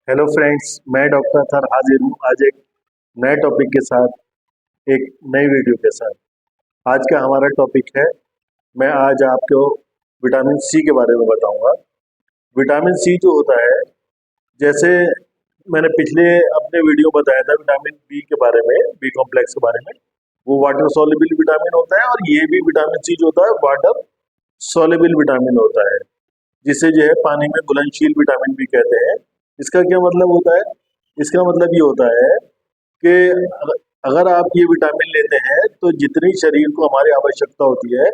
Hello friends, मैं doctor Athar हाजिर हूँ आज एक नए टॉपिक के साथ, एक नई वीडियो के साथ। आज का हमारा टॉपिक है, मैं आज आपको विटामिन सी के बारे में बताऊंगा। विटामिन सी जो होता है, जैसे मैंने पिछले अपने वीडियो बताया था विटामिन बी के बारे में, बी कॉम्प्लेक्स के बारे में, वो वाटर सॉल्युबल विटामिन होता है। और ये भी विटामिन सी जो होता है वाटर सॉल्युबल विटामिन होता है, जिसे जो है पानी में घुलनशील विटामिन भी कहते हैं। इसका क्या मतलब होता है? इसका मतलब ये होता है कि अगर आप ये विटामिन लेते हैं तो जितनी शरीर को हमारी आवश्यकता होती है,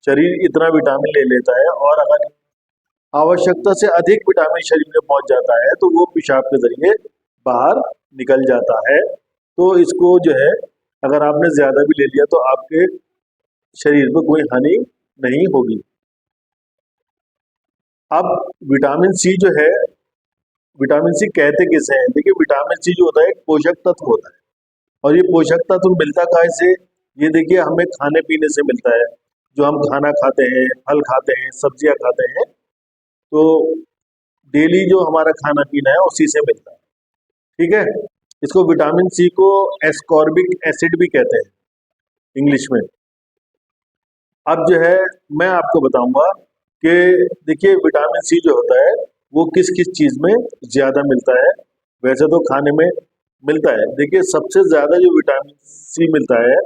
शरीर इतना विटामिन ले लेता है। और अगर आवश्यकता से अधिक विटामिन शरीर में पहुंच जाता है तो वो पेशाब के जरिए बाहर निकल जाता है। तो इसको जो है, अगर आपने ज्यादा भी ले लिया तो आपके शरीर में कोई हानि नहीं होगी। अब विटामिन सी जो है, विटामिन सी कहते किसे हैं? देखिए, विटामिन सी जो होता है एक पोषक तत्व होता है। और ये पोषक तत्व मिलता कहाँ से? ये देखिए, हमें खाने पीने से मिलता है। जो हम खाना खाते हैं, फल खाते हैं, सब्जियां खाते हैं, तो डेली जो हमारा खाना पीना है उसी से मिलता है। ठीक है। इसको विटामिन सी को एस्कॉर्बिक एसिड भी कहते हैं इंग्लिश में। अब जो है, मैं आपको बताऊंगा कि देखिए विटामिन सी जो होता है वो किस किस चीज में ज्यादा मिलता है। वैसे तो खाने में मिलता है। देखिए, सबसे ज्यादा जो विटामिन सी मिलता है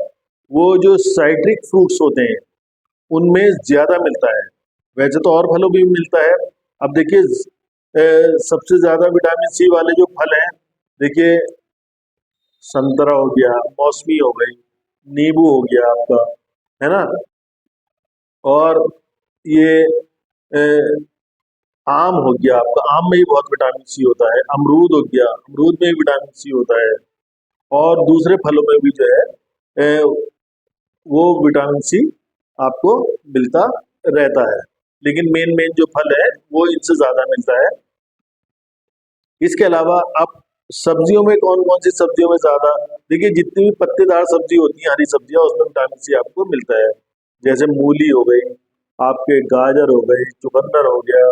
वो जो साइट्रिक फ्रूट्स होते हैं उनमें ज्यादा मिलता है। वैसे तो और फलों भी मिलता है। अब देखिए, सबसे ज्यादा विटामिन सी वाले जो फल हैं, देखिए संतरा हो गया, मौसमी हो गई, नींबू हो गया आपका, है ना। और ये अ, आम हो गया आपका, आम में भी बहुत विटामिन सी होता है। अमरूद हो गया, अमरूद में भी विटामिन सी होता है। और दूसरे फलों में भी जो है अ, वो विटामिन सी आपको मिलता रहता है। लेकिन मेन मेन जो फल है वो इनसे ज्यादा मिलता है। इसके अलावा आप सब्जियों में कौन कौन सी सब्जियों में ज्यादा, देखिए जितनी भी पत्तेदार सब्जी होती है, हरी सब्जियां, उसमें विटामिन सी आपको मिलता है। जैसे मूली हो गई, आपके गाजर हो गई, चुकंदर हो गया,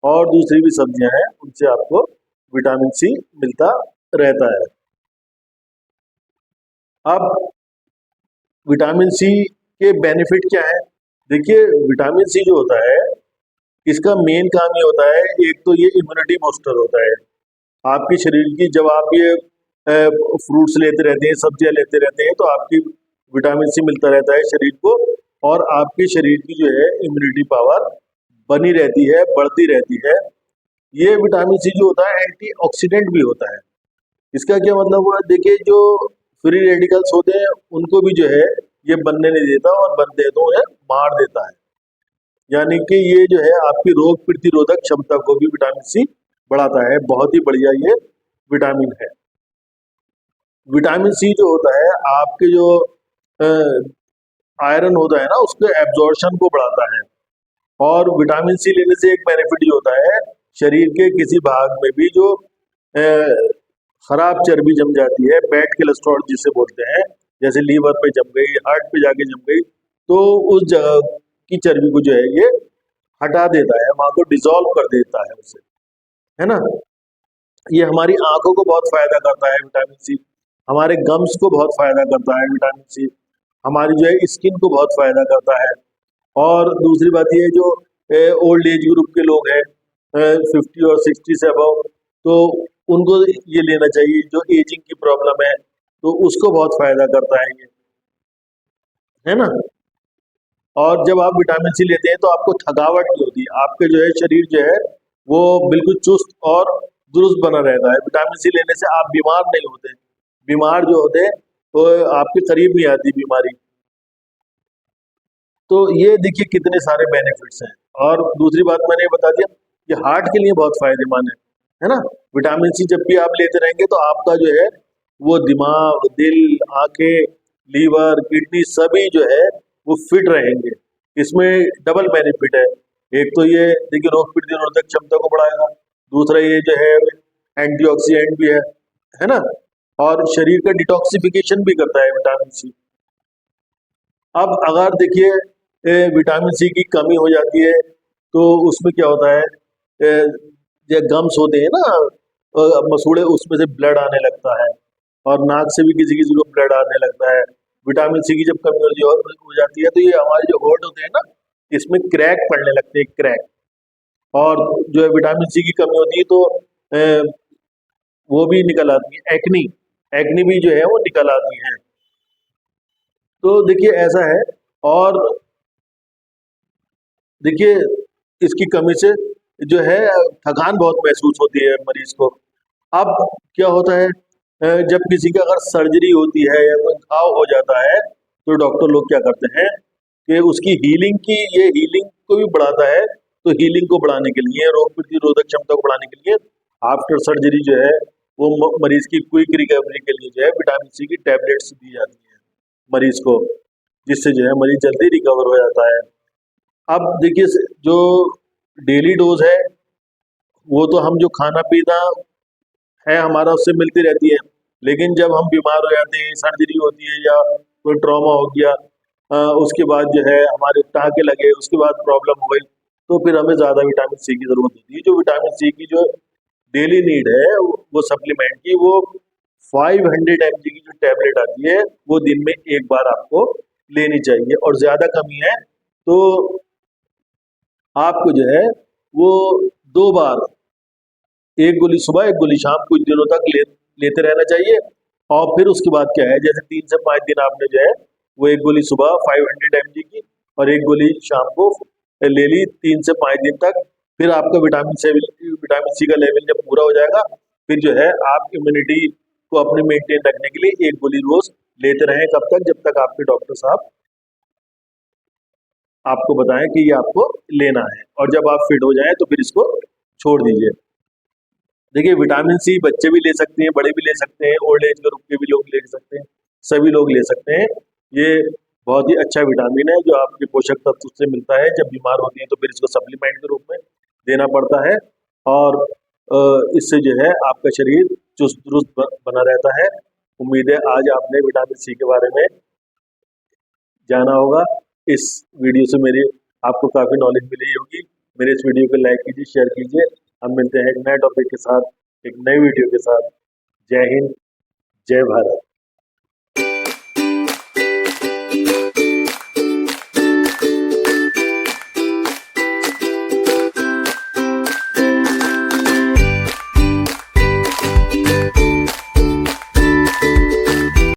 और दूसरी भी सब्जियां हैं उनसे आपको विटामिन सी मिलता रहता है। अब विटामिन सी के बेनिफिट क्या है? देखिए, विटामिन सी जो होता है इसका मेन काम ये होता है, एक तो ये इम्यूनिटी बूस्टर होता है आपके शरीर की। जब आप ये फ्रूट्स लेते रहते हैं, सब्जियां लेते रहते हैं, तो आपकी विटामिन सी मिलता रहता है शरीर को। और आपके शरीर की जो है इम्यूनिटी पावर बनी रहती है, बढ़ती रहती है। ये विटामिन सी जो होता है एंटीऑक्सीडेंट भी होता है। इसका क्या मतलब हुआ? देखिए, जो फ्री रेडिकल्स होते हैं उनको भी जो है ये बनने नहीं देता, और बनते तो उन्हें मार देता है। यानी कि ये जो है आपकी रोग प्रतिरोधक क्षमता को भी विटामिन सी बढ़ाता है। बहुत ही बढ़िया ये विटामिन है। विटामिन सी जो होता है आपके जो आयरन होता है ना, उसके एब्जॉर्प्शन को बढ़ाता है। और विटामिन सी लेने से एक बेनिफिट ये होता है, शरीर के किसी भाग में भी जो अ, खराब चर्बी जम जाती है, बैड कोलेस्ट्रॉल जिसे बोलते हैं, जैसे लीवर पे जम गई, हार्ट पे जाके जम गई, तो उस जगह की चर्बी को जो है ये हटा देता है, वहां को डिसॉल्व कर देता है उसे, है ना। ये हमारी आंखों को बहुत फायदा करता है विटामिन सी। हमारे गम्स को बहुत फायदा करता है विटामिन सी। हमारी जो है स्किन को बहुत फायदा करता है। और दूसरी बात ये, जो ओल्ड एज ग्रुप के लोग हैं, 50 और 60 से अबव, तो उनको ये लेना चाहिए। जो एजिंग की प्रॉब्लम है तो उसको बहुत फायदा करता है ये, है ना। और जब आप विटामिन सी लेते हैं तो आपको थकावट नहीं होती, आपके जो है शरीर जो है वो बिल्कुल चुस्त और दुरुस्त बना रहता है। विटामिन सी लेने से आप बीमार नहीं होते। बीमार जो होते हैं वो आपके करीब नहीं आती बीमारी। तो ये देखिए कितने सारे बेनिफिट्स हैं। और दूसरी बात मैंने ये बता दिया, ये हार्ट के लिए बहुत फायदेमंद है ना। विटामिन सी जब भी आप लेते रहेंगे तो आपका जो है वो दिमाग, दिल, आंखें, लीवर, किडनी सभी जो है वो फिट रहेंगे। इसमें डबल बेनिफिट है। एक तो ये देखिए रोग प्रतिरोधक क्षमता को बढ़ाएगा, दूसरा ये जो है एंटीऑक्सीडेंट भी है ना। और शरीर का डिटॉक्सिफिकेशन भी करता है विटामिन सी। अब अगर देखिए विटामिन सी की कमी हो जाती है तो उसमें क्या होता है, ये गम्स होते हैं ना, मसूड़े उसमें से ब्लड आने लगता है, और नाक से भी किसी किसी को ब्लड आने लगता है। विटामिन सी की जब कमी हो जाती है तो ये हमारे जो होंठ होते हैं ना, इसमें क्रैक पड़ने लगते हैं, क्रैक। और जो है विटामिन सी की कमी होती है तो वो भी निकल आती है, एक्नी, एक्नी भी जो है वो निकल आती है। तो देखिए ऐसा है। और देखिए इसकी कमी से जो है थकान बहुत महसूस होती है मरीज को। अब क्या होता है, जब किसी का अगर सर्जरी होती है या कोई घाव हो जाता है तो डॉक्टर लोग क्या करते हैं कि उसकी हीलिंग की, ये हीलिंग को भी बढ़ाता है। तो हीलिंग को बढ़ाने के लिए, रोग प्रतिरोधक क्षमता को बढ़ाने के लिए आफ्टर सर्जरी जो है वो मरीज की क्विक रिकवरी के लिए जो है विटामिन सी की टैबलेट्स दी जाती है मरीज को, जिससे जो है मरीज जल्दी रिकवर हो जाता है। अब देखिए जो डेली डोज है वो तो हम जो खाना पीना है हमारा उससे मिलती रहती है। लेकिन जब हम बीमार हो जाते हैं, सर्जरी होती है या कोई ट्रॉमा हो गया, उसके बाद जो है हमारे टाँके लगे, उसके बाद प्रॉब्लम हो गई, तो फिर हमें ज़्यादा विटामिन सी की ज़रूरत होती है। जो विटामिन सी की जो डेली नीड है वो सप्लीमेंट की, वो 500 mg की जो टैबलेट आती है वो दिन में एक बार आपको लेनी चाहिए। और ज़्यादा कमी है तो आपको जो है वो 2 बार, एक गोली सुबह एक गोली शाम कुछ दिनों तक लेते रहना चाहिए। और फिर उसके बाद क्या है, जैसे 3 से 5 दिन आपने जो है वो एक गोली सुबह 500 mg की और एक गोली शाम को ले ली 3 से 5 दिन तक। फिर आपका विटामिन सी का लेवल जब पूरा हो जाएगा, फिर जो है आप इम्यूनिटी को अपने मेंटेन रखने के लिए एक गोली रोज लेते रहें। कब तक? जब तक आपके डॉक्टर साहब आपको बताएं कि ये आपको लेना है, और जब आप फिट हो जाएं तो फिर इसको छोड़ दीजिए। देखिए विटामिन सी बच्चे भी ले सकते हैं, बड़े भी ले सकते हैं, ओल्ड एज ग्रुप के भी लोग ले सकते हैं, सभी लोग ले सकते हैं। ये बहुत ही अच्छा विटामिन है जो आपके पोषक तत्व से मिलता है। जब बीमार होती है तो फिर इसको सप्लीमेंट के रूप में देना पड़ता है, और इससे जो है आपका शरीर चुस्त दुरुस्त बना रहता है। उम्मीद है आज आपने विटामिन सी के बारे में जाना होगा। इस वीडियो से मेरी आपको काफ़ी नॉलेज मिली होगी। मेरे इस वीडियो को लाइक कीजिए, शेयर कीजिए। हम मिलते हैं एक नए टॉपिक के साथ, एक नई वीडियो के साथ। जय हिंद, जय भारत।